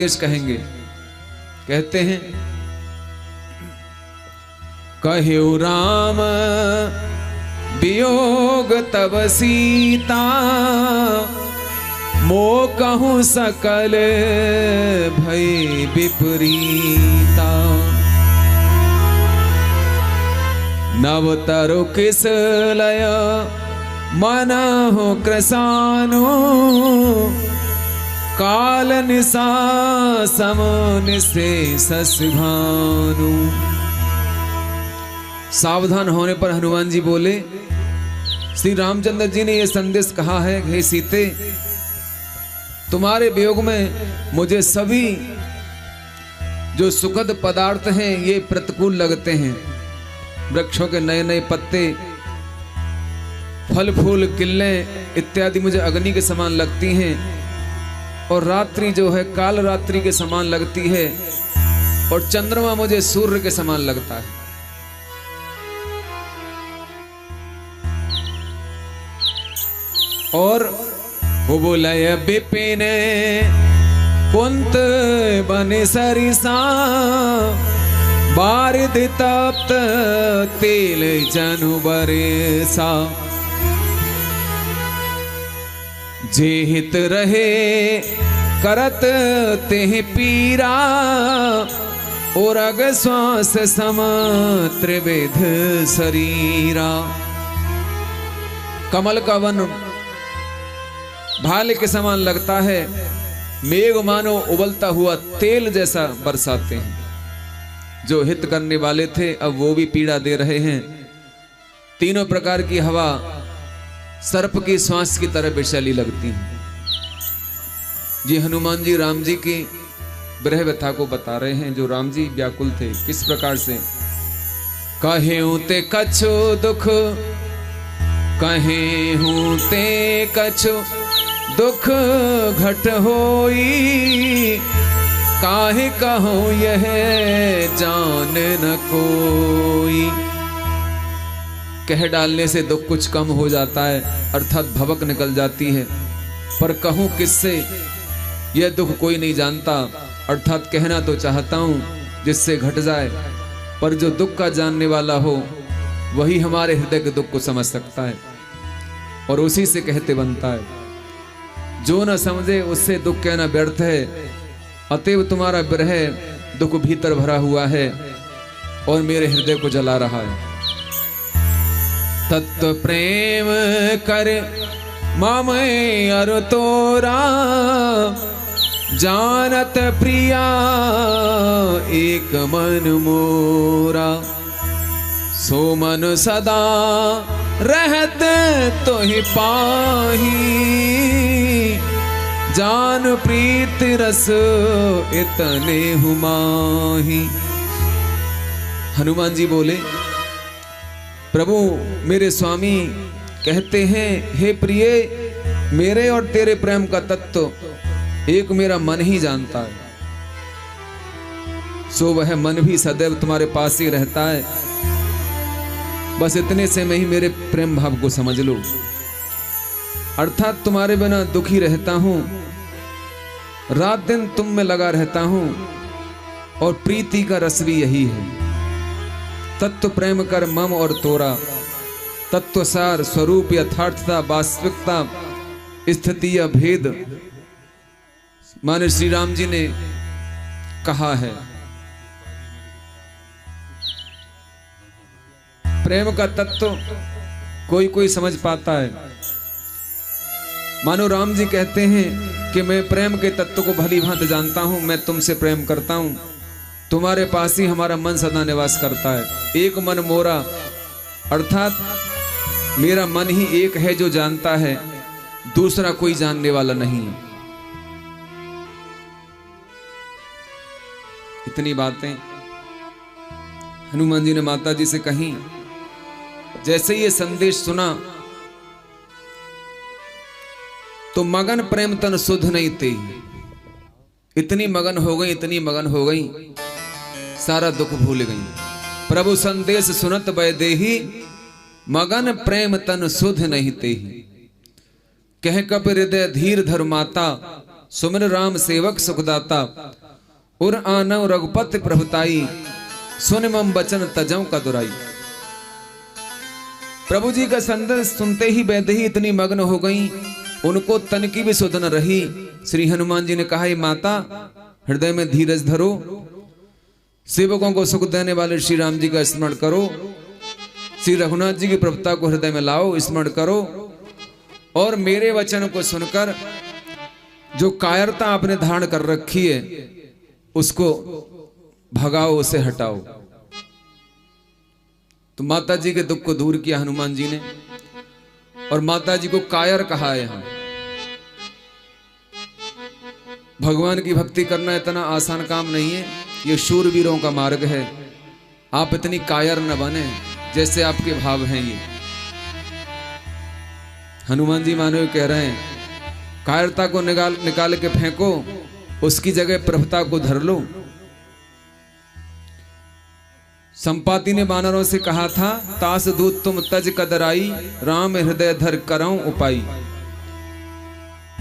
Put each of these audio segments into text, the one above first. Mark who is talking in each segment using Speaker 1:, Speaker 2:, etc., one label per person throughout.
Speaker 1: कहेंगे, कहते हैं कह्यु राम वियोग तब सीता, मो कहूँ सकल भय विपरीता। नव तरु किस लय मन हो कृसानु, काल निशा सम निशेष भानु। सावधान होने पर हनुमान जी बोले, श्री रामचंद्र जी ने यह संदेश कहा है, हे सीते, तुम्हारे वियोग में मुझे सभी जो सुखद पदार्थ हैं ये प्रतिकूल लगते हैं। वृक्षों के नए नए पत्ते, फल फूल, किल्लें इत्यादि मुझे अग्नि के समान लगती हैं, और रात्रि जो है काल रात्रि के समान लगती है, और चंद्रमा मुझे सूर्य के समान लगता है। और वो बोलय विपिन कुंत बन सरिसा, बारिद तप्त तेल जनु बरसा। जे हित रहे करत तेह पीरा, और अग श्वास सम त्रिविध शरीरा। कमल का वन भाले के समान लगता है, मेघ मानो उबलता हुआ तेल जैसा बरसाते हैं। जो हित करने वाले थे अब वो भी पीड़ा दे रहे हैं। तीनों प्रकार की हवा सर्प की श्वास की तरह विषैली लगती है। जी हनुमान जी राम जी की विरह व्यथा को बता रहे हैं, जो राम जी व्याकुल थे किस प्रकार से। कहें ते कछु दुख, कहें ते कछु दुख घट होई, काहे कहो यह जान न कोई। कह डालने से दुख कुछ कम हो जाता है, अर्थात भवक निकल जाती है, पर कहूं किससे यह दुख कोई नहीं जानता। अर्थात कहना तो चाहता हूं जिससे घट जाए, पर जो दुख का जानने वाला हो वही हमारे हृदय के दुख को समझ सकता है, और उसी से कहते बनता है। जो न समझे उससे दुख कहना व्यर्थ है। अतएव तुम्हारा विरह दुख भीतर भरा हुआ है और मेरे हृदय को जला रहा है। तत्व प्रेम कर मम अर तोरा, जानत प्रिया एक मन मोरा। सो मन सदा रहत तो ही पाही, जान प्रीत रस इतने हुमाही। हनुमान जी बोले, प्रभु मेरे स्वामी कहते हैं, हे प्रिय, मेरे और तेरे प्रेम का तत्व एक मेरा मन ही जानता है। सो वह मन भी सदैव तुम्हारे पास ही रहता है। बस इतने से मैं ही मेरे प्रेम भाव को समझ लो। अर्थात तुम्हारे बिना दुखी रहता हूं, रात दिन तुम में लगा रहता हूं, और प्रीति का रस भी यही है। तत्व प्रेम कर मम और तोरा, तत्वसार स्वरूप यथार्थता वास्तविकता स्थिति या भेद माने श्री राम जी ने कहा है। प्रेम का तत्व कोई कोई समझ पाता है। मानो राम जी कहते हैं कि मैं प्रेम के तत्व को भली भांति जानता हूं, मैं तुमसे प्रेम करता हूं, तुम्हारे पास ही हमारा मन सदा निवास करता है। एक मन मोरा, अर्थात मेरा मन ही एक है जो जानता है, दूसरा कोई जानने वाला नहीं है। इतनी बातें हनुमान जी ने माता जी से कही। जैसे ये संदेश सुना तो मगन प्रेम तन सुध नहीं थे। इतनी मगन हो गई, इतनी मगन हो गई, सारा दुख भूल गई। प्रभु संदेश सुनत वैदेही, मगन प्रेम तन सुध नहीं ते। कह कप हृदय धीर धर माता, सुमिर राम सेवक सुखदाता, उर आनव रघुपति प्रभुताई, सुन मम बचन तजौ का दुराई। प्रभु जी का संदेश सुनते ही वैदेही इतनी मग्न हो गई, उनको तन की भी सुध न रही। श्री हनुमान जी ने कहा, ये माता हृदय में धीरज धरो, सेवकों को सुख देने वाले श्री राम जी का स्मरण करो, श्री रघुनाथ जी की प्रभुता को हृदय में लाओ, स्मरण करो, और मेरे वचन को सुनकर जो कायरता आपने धारण कर रखी है उसको भगाओ, उसे हटाओ। तो माता जी के दुख को दूर किया हनुमान जी ने, और माता जी को कायर कहा है। यहां भगवान की भक्ति करना इतना आसान काम नहीं है, ये शूरवीरों का मार्ग है। आप इतनी कायर न बने जैसे आपके भाव हैं। ये हनुमान जी मानो कह रहे हैं, कायरता को निकाल के फेंको, उसकी जगह प्रभुता को धर लो। संपाति ने बानरों से कहा था, तास दूत तुम तज कदराई, राम हृदय धर करऊं उपाई।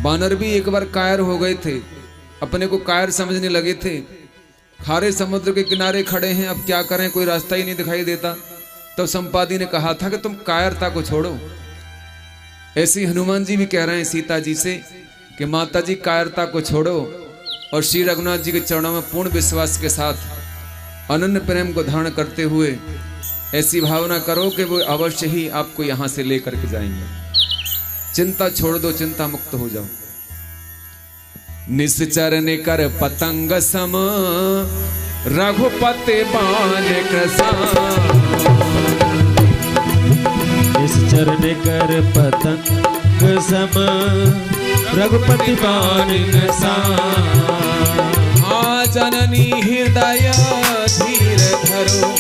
Speaker 1: बानर भी एक बार कायर हो गए थे, अपने को कायर समझने लगे थे। खारे समुद्र के किनारे खड़े हैं, अब क्या करें, कोई रास्ता ही नहीं दिखाई देता। तब संपाति ने कहा था कि तुम कायरता को छोड़ो। ऐसे हनुमान जी भी कह रहे हैं सीता जी से कि माता जी कायरता को छोड़ो, और श्री रघुनाथ जी के चरणों में पूर्ण विश्वास के साथ अनन्य प्रेम को धारण करते हुए ऐसी भावना करो कि वो अवश्य ही आपको यहां से लेकर के जाएंगे। चिंता छोड़ दो, चिंता मुक्त हो जाओ। निश्चर ने कर पतंग सम, रघुपति बाण कृसा।
Speaker 2: निश्चर ने कर पतंग सम, रघुपति बाण कृसा।
Speaker 1: हाँ जननी हृदय धीर धरो,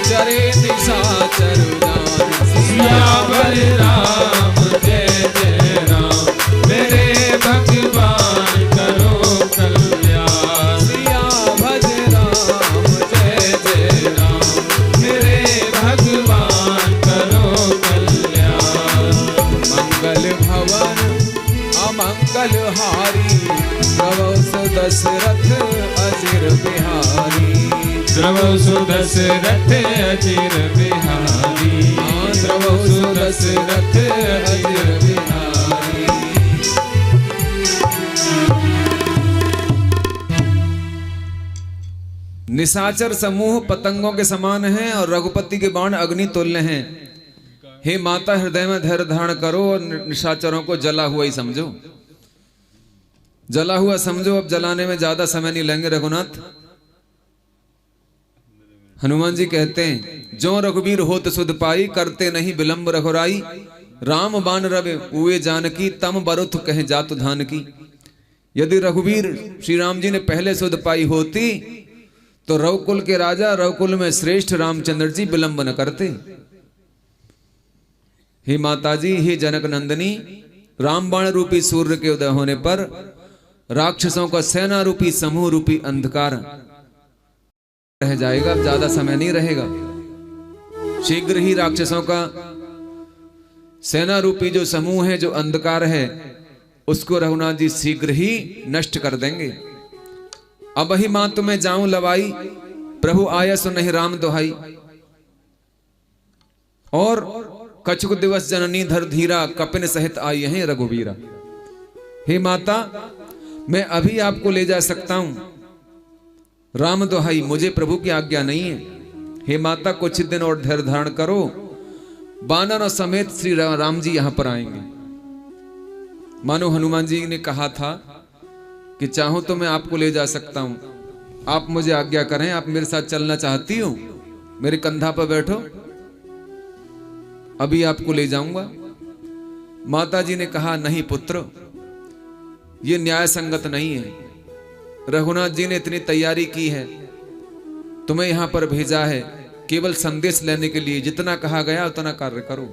Speaker 1: चरे निशाचर जान।
Speaker 2: सियावर राम जय जय राम, मेरे भगवान करो कल्याण।
Speaker 1: सिया भज राम जय जय राम,
Speaker 2: मेरे भगवान करो कल्याण।
Speaker 1: मंगल भवन अमंगल हारी, प्रभु सुदशरथ अजिर बिहारी।
Speaker 2: प्रभु सुदशरथ अजिर बिहारी,
Speaker 1: प्रभु सुदशरथ अजिर बिहारी। निशाचर समूह पतंगों के समान हैं और रघुपति के बाण अग्नि तुल्य हैं। हे माता, हृदय में धैर्य धारण करो और निशाचरों को जला हुआ ही समझो, जला हुआ समझो। अब जलाने में ज्यादा समय नहीं लेंगे रघुनाथ। हनुमान जी कहते हैं, जो रघुवीर होत सुध पाई, करते नहीं विलंब रघुराई। राम बाण रवि उए जानकी, तम बरुथ कहे जातु धान की। यदि रघुवीर श्री राम जी ने पहले सुध पाई होती तो रघुकुल के राजा, रघुकुल में श्रेष्ठ रामचंद्र जी विलंब न करते। हे माता जी, हे जनक नंदिनी, रामबाण रूपी सूर्य के उदय होने पर राक्षसों का सेना रूपी समूह रूपी अंधकार रह जाएगा। अब ज्यादा समय नहीं रहेगा, शीघ्र ही राक्षसों का सेना रूपी जो समूह है, जो अंधकार है, उसको रघुनाथ जी शीघ्र ही नष्ट कर देंगे। अब ही मां तुम्हें जाऊं लवाई, प्रभु आया सो नहीं राम दुहाई। और कछुक दिवस जननी धर धीरा, कपिन सहित आई हैं रघुवीरा। हे माता, मैं अभी आपको ले जा सकता हूं, राम दुहाई, मुझे प्रभु की आज्ञा नहीं है। हे माता, कुछ दिन और धैर्य धारण करो, बानरों समेत श्री राम जी यहां पर आएंगे। मानो हनुमान जी ने कहा था कि चाहूं तो मैं आपको ले जा सकता हूं, आप मुझे आज्ञा करें, आप मेरे साथ चलना चाहती हो, मेरे कंधा पर बैठो, अभी आपको ले जाऊंगा। माता जी ने कहा, नहीं पुत्र, ये न्याय संगत नहीं है। रघुनाथ जी ने इतनी तैयारी की है, तुम्हें यहां पर भेजा है केवल संदेश लेने के लिए। जितना कहा गया उतना कार्य करो।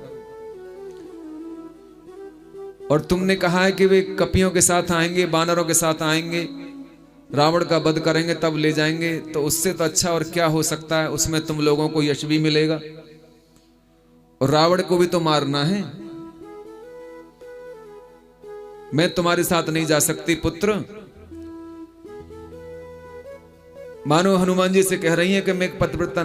Speaker 1: और तुमने कहा है कि वे कपियों के साथ आएंगे, बानरों के साथ आएंगे, रावण का वध करेंगे, तब ले जाएंगे। तो उससे तो अच्छा और क्या हो सकता है, उसमें तुम लोगों को यश भी मिलेगा और रावण को भी तो मारना है। मैं तुम्हारे साथ नहीं जा सकती पुत्र। मानो हनुमान जी से कह रही है कि मैं एक पतिव्रता